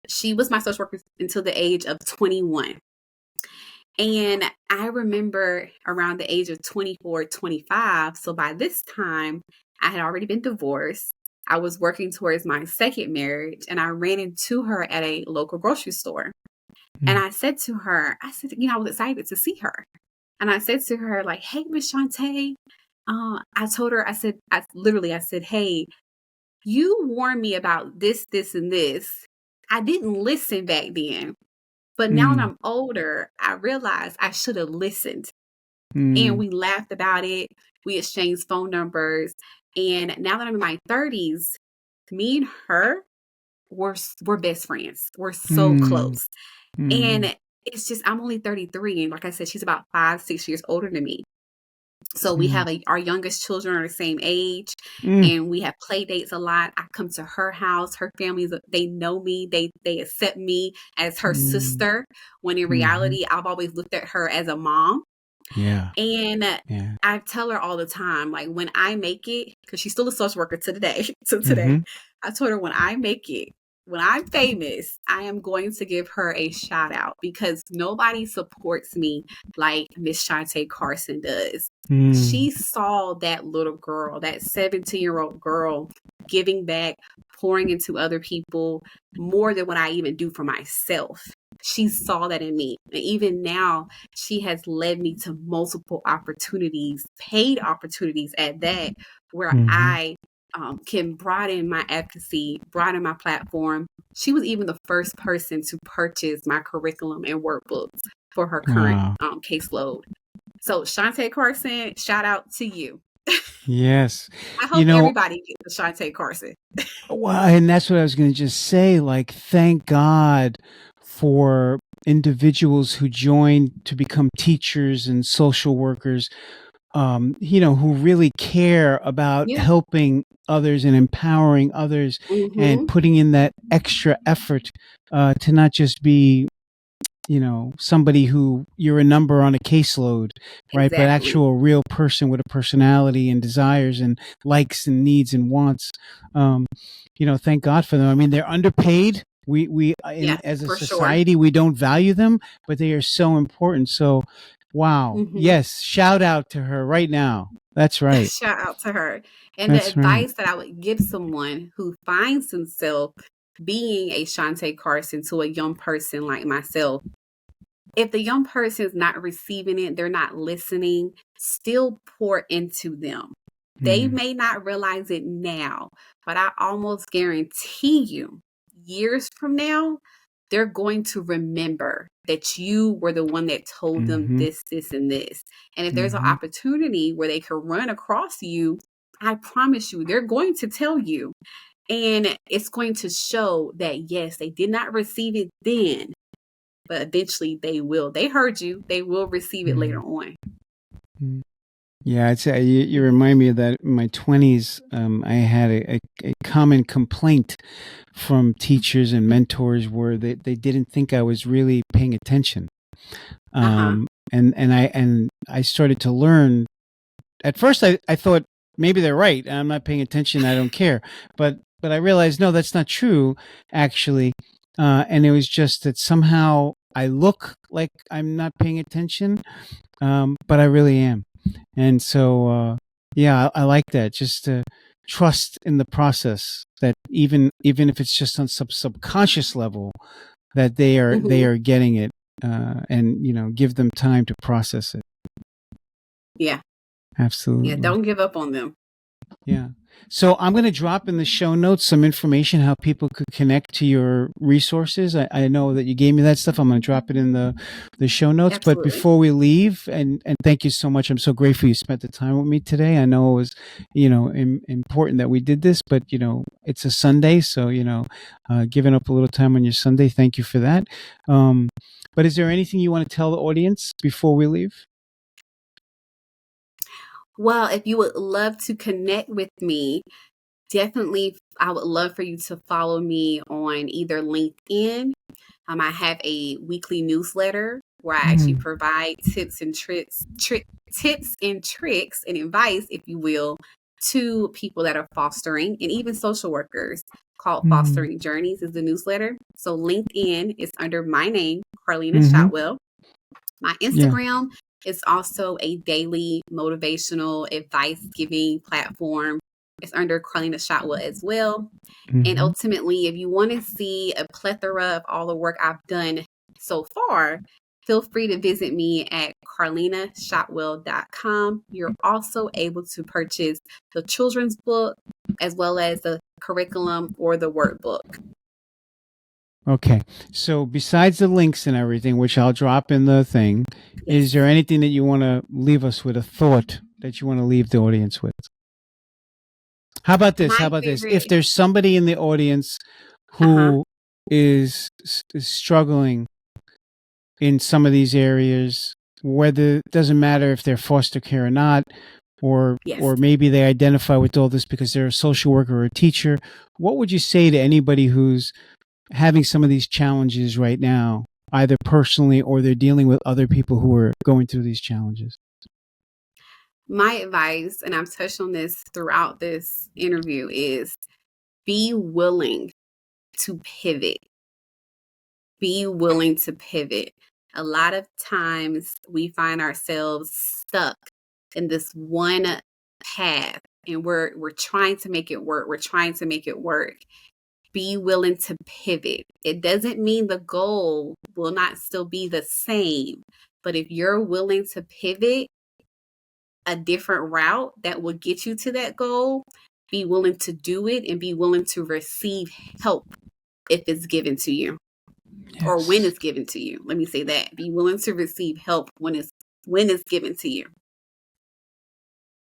she was my social worker until the age of 21. And I remember around the age of 24, 25. So by this time, I had already been divorced. I was working towards my second marriage, and I ran into her at a local grocery store. And I said to her, I was excited to see her. And I said to her, like, hey, Miss Shante, I told her, I said, hey, you warned me about this, this, and this. I didn't listen back then. But now that I'm older, I realized I should have listened. And we laughed about it. We exchanged phone numbers. And now that I'm in my 30s, me and her, we're best friends. We're so close. And it's just, I'm only 33. And like I said, she's about 5, 6 years older than me. So we have our youngest children are the same age, and we have play dates a lot. I come to her house. Her family, they know me. They accept me as her sister, when in reality, I've always looked at her as a mom. Yeah. And I tell her all the time, like, when I make it, because she's still a social worker to today, I told her, when I make it, when I'm famous, I am going to give her a shout out, because nobody supports me like Miss Shante Carson does. She saw that little girl, that 17-year-old girl, giving back, pouring into other people more than what I even do for myself. She saw that in me. And even now, she has led me to multiple opportunities, paid opportunities at that, where I can broaden my advocacy, broaden my platform. She was even the first person to purchase my curriculum and workbooks for her current caseload. So Shante Carson, shout out to you. Yes. I hope everybody gets the Shante Carson. Well, and that's what I was going to just say. Like, thank God for individuals who join to become teachers and social workers, who really care about helping others and empowering others, and putting in that extra effort to not just be, somebody who you're a number on a caseload, right? But actual real person with a personality and desires and likes and needs and wants. Thank God for them. I mean, they're underpaid. As a society, we don't value them, but they are so important. So, wow. Yes. Shout out to her right now. That's right. Shout out to her. And the advice that I would give someone who finds himself being a Shante Carson to a young person like myself, if the young person is not receiving it, they're not listening, still pour into them. They may not realize it now, but I almost guarantee you, years from now, they're going to remember that you were the one that told them this, this, and this. And if there's an opportunity where they can run across you, I promise you, they're going to tell you. And it's going to show that, yes, they did not receive it then, but eventually they will. They heard you. They will receive it later on. Yeah, I'd say you remind me of that. In my 20s, I had a common complaint from teachers and mentors where they didn't think I was really paying attention. Uh-huh. And I started to learn. At first, I thought maybe they're right. I'm not paying attention. I don't care. But I realized no, that's not true. Actually, and it was just that somehow I look like I'm not paying attention, but I really am. And so, yeah, I like that. Just to trust in the process that even if it's just on some subconscious level, that they Hmm. are getting it, and give them time to process it. Yeah. Yeah. Absolutely. Don't give up on them. Yeah. So I'm going to drop in the show notes some information how people could connect to your resources. I know that you gave me that stuff. I'm going to drop it in the show notes. But Absolutely. before we leave, and thank you so much. I'm so grateful you spent the time with me today. I know it was, important that we did this, but it's a Sunday, so giving up a little time on your Sunday. Thank you for that. Um, but is there anything you want to tell the audience before we leave? Well, if you would love to connect with me, definitely I would love for you to follow me on either LinkedIn. I have a weekly newsletter where I actually Mm, provide tips and tricks and advice, if you will, to people that are fostering and even social workers. Called mm, Fostering Journeys is the newsletter. So LinkedIn is under my name, Carlina mm-hmm. Shotwell. My Yeah. Instagram is also a daily motivational advice giving platform. It's under Carlina Shotwell as well. And Mm-hmm. ultimately, if you want to see a plethora of all the work I've done so far, feel free to visit me at carlinashotwell.com. You're also able to purchase the children's book as well as the curriculum or the workbook. Okay. So besides the links and everything, which I'll drop in the thing, is there Yes. anything that you want to leave us with, a thought that you want to leave the audience with? How about this? How My about this? If favorite, there's somebody in the audience uh-huh. who is struggling in some of these areas, whether it doesn't matter if they're foster care or not, Yes. or maybe they identify with all this because they're a social worker or a teacher, what would you say to anybody who's having some of these challenges right now, either personally or they're dealing with other people who are going through these challenges? My advice, and I've touched on this throughout this interview, is be willing to pivot. Be willing to pivot. A lot of times we find ourselves stuck in this one path and we're trying to make it work. We're trying to make it work. Be willing to pivot. It doesn't mean the goal will not still be the same, but if you're willing to pivot a different route that will get you to that goal, be willing to do it and be willing to receive help if it's given to you or when Yes. it's given to you. Let me say that. Be willing to receive help when it's given to you.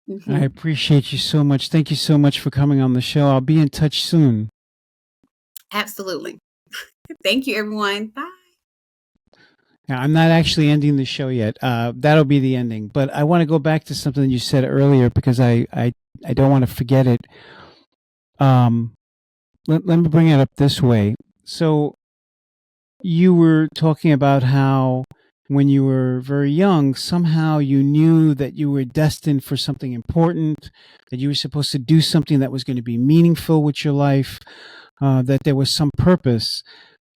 I Hmm. appreciate you so much. Thank you so much for coming on the show. I'll be in touch soon. Absolutely. Thank you, everyone. Bye. Now, I'm not actually ending the show yet. That'll be the ending. But I want to go back to something you said earlier because I don't want to forget it. Um, let me bring it up this way. So you were talking about how when you were very young, somehow you knew that you were destined for something important, that you were supposed to do something that was going to be meaningful with your life, that there was some purpose.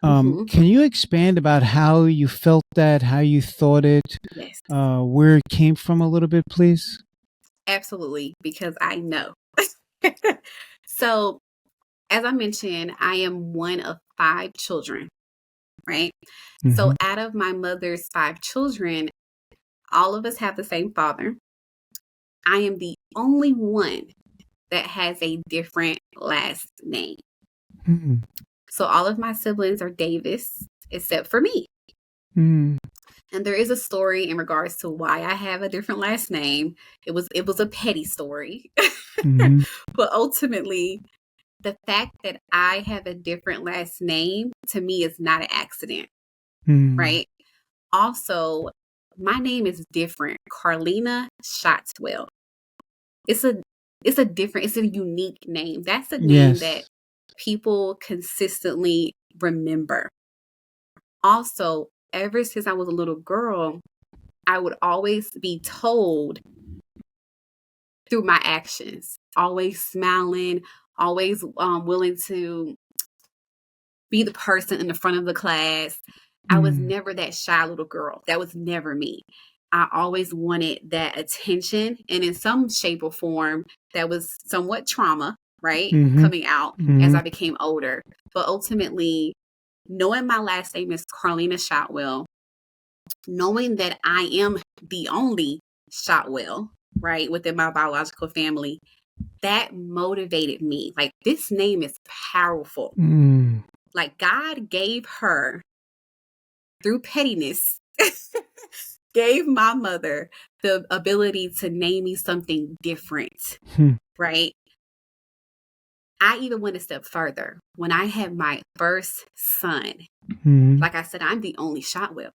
Hmm. Can you expand about how you felt that, how you thought it, Yes, where it came from a little bit, please? absolutely. Because I know. So, as I mentioned, I am one of five children, right? So, Mm-hmm. out of my mother's five children, all of us have the same father. I am the only one that has a different last name. Mm-hmm. So all of my siblings are Davis except for me. Mm-hmm. And there is a story in regards to why I have a different last name. It was a petty story. Mm-hmm. But ultimately, the fact that I have a different last name to me is not an accident, Mm-hmm. right? Also, my name is different. Carlina Shotwell. It's a it's a unique name. That's a name that Yes. people consistently remember. Also, ever since I was a little girl, I would always be told through my actions, always smiling, always willing to be the person in the front of the class. I was Mm. never that shy little girl. That was never me. I always wanted that attention. And in some shape or form, that was somewhat trauma, right? Mm-hmm. Coming out as Mm-hmm. I became older. But ultimately, knowing my last name is Carlina Shotwell, knowing that I am the only Shotwell, right, within my biological family, that motivated me. Like, this name is powerful. Mm. Like, God gave her, through pettiness, gave my mother the ability to name me something different, Hmm. right? I even went a step further. When I had my first son, Mm-hmm. like I said, I'm the only Shotwell.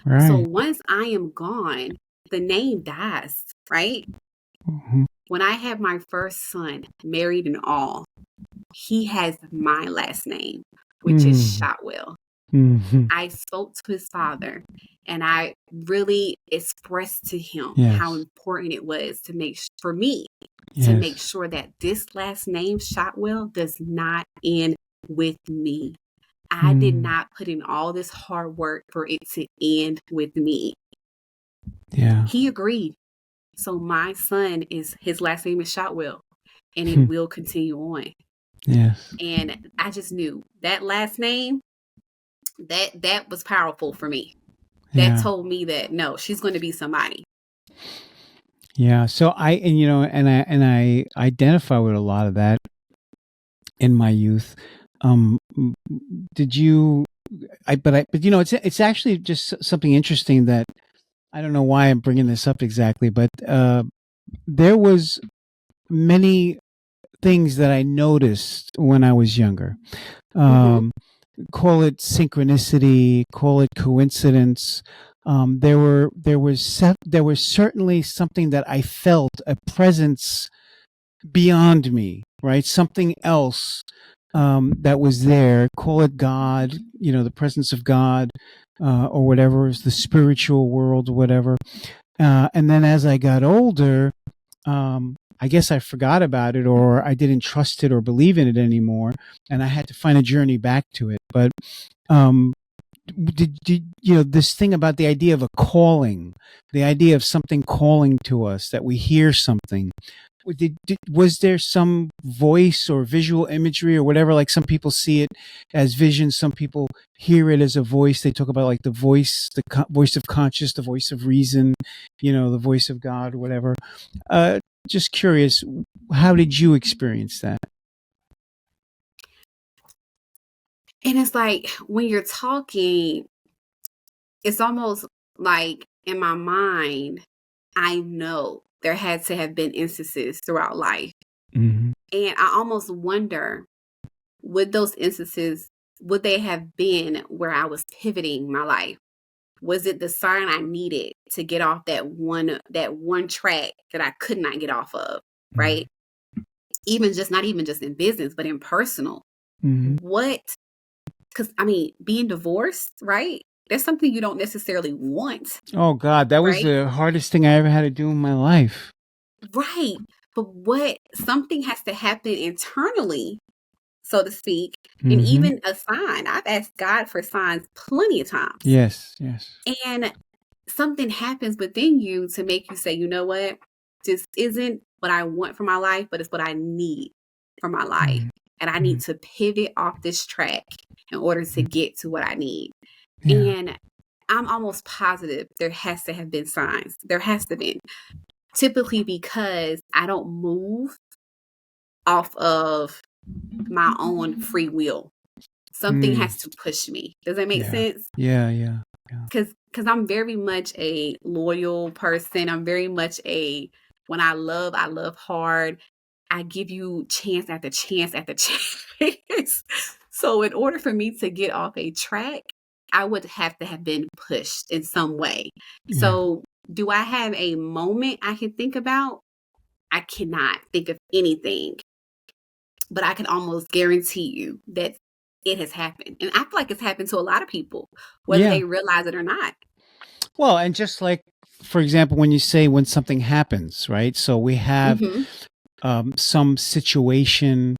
So Right. once I am gone, the name dies, right? Mm-hmm. When I had my first son, married and all, he has my last name, which is Mm-hmm. Shotwell. Mm-hmm. I spoke to his father and I really expressed to him how Yes. important it was to for me to make Yes. sure that this last name, Shotwell, does not end with me. I did Mm. not put in all this hard work for it to end with me. Yeah. He agreed. So my son his last name is Shotwell, and it Hmm. will continue on. Yes. And I just knew that last name, that was powerful for me. That Yeah. told me that no, she's going to be somebody. Yeah. So I identify with a lot of that in my youth. Did you? But it's actually just something interesting that I don't know why I'm bringing this up exactly, but there was many things that I noticed when I was younger. Mm-hmm. Um, Call it synchronicity, call it coincidence. There was certainly something that I felt, a presence beyond me, right? Something else that was there. Call it God, the presence of God, or whatever is the spiritual world, whatever. And then as I got older, I guess I forgot about it, or I didn't trust it or believe in it anymore, and I had to find a journey back to it. But um, did this thing about the idea of a calling, the idea of something calling to us, that we hear something? Was there some voice or visual imagery or whatever? Like some people see it as vision, some people hear it as a voice. They talk about like the voice, voice of conscious, the voice of reason, the voice of God, whatever. Just curious, how did you experience that? And it's like when you're talking, it's almost like in my mind, I know there had to have been instances throughout life. Mm-hmm. And I almost wonder, would those instances, would they have been where I was pivoting my life? Was it the sign I needed to get off that one track that I could not get off of, right? Even just not even just in business, but in personal. Mm-hmm. What? Because I mean, being divorced, right? That's something you don't necessarily want, Oh God, that was right? the hardest thing I ever had to do in my life. Right. But what something has to happen internally, so to speak, and Mm-hmm. even a sign. I've asked God for signs plenty of times. Yes, yes. And something happens within you to make you say, you know what? This isn't what I want for my life, but it's what I need for my life. And I Mm-hmm. need to pivot off this track in order to get to what I need. Yeah. And I'm almost positive there has to have been signs. There has to be. Typically because I don't move off of my own free will. Something Mm. has to push me. Does that make Yeah. sense? Yeah. Yeah. Yeah. Because I'm very much a loyal person. I'm very much when I love hard. I give you chance after chance after chance. So in order for me to get off a track, I would have to have been pushed in some way. Yeah. So, do I have a moment I can think about? I cannot think of anything, but I can almost guarantee you that it has happened. And I feel like it's happened to a lot of people, whether Yeah. they realize it or not. Well, and just like, for example, when you say when something happens, right? So we have Mhm. some situation,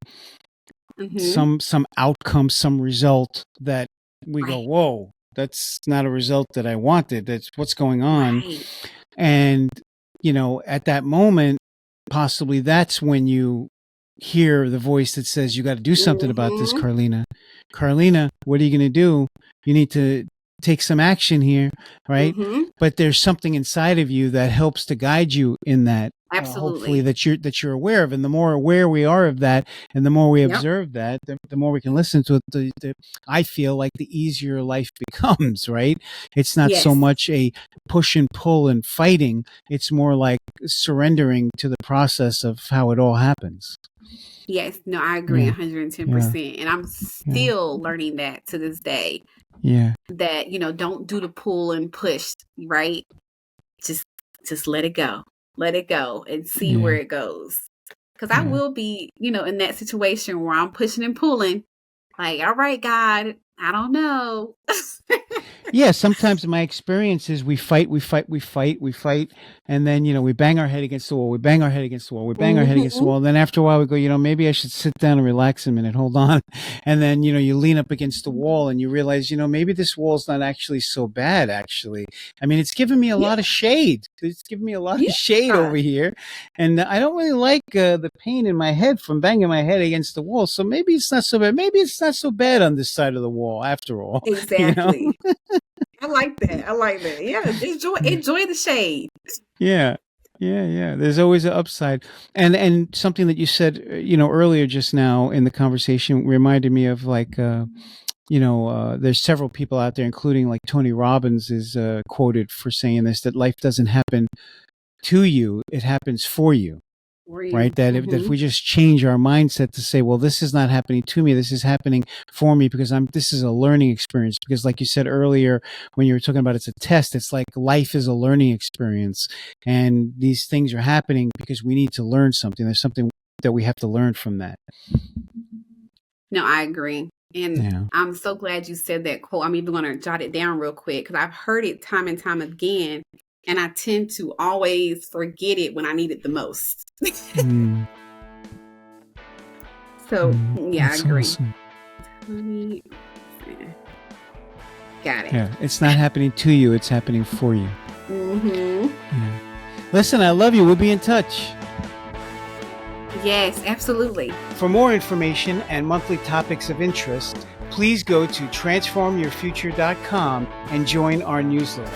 Mhm. some outcome, some result that we go, Right. whoa, that's not a result that I wanted. That's what's going on. Right. And, at that moment, possibly that's when you hear the voice that says, you got to do something about this, Mhm. Carlina. Carlina, what are you going to do? You need to take some action here, right? Mhm. But there's something inside of you that helps to guide you in that. Hopefully Absolutely. that you're aware of, and the more aware we are of that, and the more we Yep. observe that, the more we can listen to it. I feel like the easier life becomes, right? It's not so Yes. much a push and pull and fighting; it's more like surrendering to the process of how it all happens. Yes. No, I agree Yeah, yeah, 110%. And I'm yeah, still learning that to this day. yeah, That, don't do the pull and push, right? Just just let it go. Let it go and see where yeah, it goes. Cause I yeah. will be, in that situation where I'm pushing and pulling. Like, all right, God, I don't know. Yeah, sometimes my experience is we fight, and then we bang our head against the wall, we bang our head against the wall, we bang our head against the Mhm. wall. And then after a while, we go, maybe I should sit down and relax a minute, hold on, and then you lean up against the wall, and you realize, maybe this wall's not actually so bad. Actually, I mean, it's giving me a Yeah, lot of shade. It's giving me a lot of shade yeah. over here, and I don't really like the pain in my head from banging my head against the wall. So maybe it's not so bad. Maybe it's not so bad on this side of the wall after all. You know. Exactly. I like that. I like that. Yeah, enjoy the shade. Yeah. Yeah, yeah. There's always an upside. And something that you said, earlier just now in the conversation reminded me of like there's several people out there, including like Tony Robbins is quoted for saying this, that life doesn't happen to you, it happens for you. For Right, you. that if Mhm. we just change our mindset to say, well, this is not happening to me, this is happening for me, because this is a learning experience. Because like you said earlier, when you were talking about it's a test, it's like life is a learning experience, and these things are happening because we need to learn something. There's something that we have to learn from that. No, I agree. And Yeah. I'm so glad you said that quote. I'm even going to jot it down real quick because I've heard it time and time again. And I tend to always forget it when I need it the most. Mm, So, yeah, I that's agree. awesome. Got it. Yeah, it's not happening to you, it's happening for you. Mm-hmm. Yeah. Listen, I love you. We'll be in touch. Yes, absolutely. For more information and monthly topics of interest, please go to transformyourfuture.com and join our newsletter.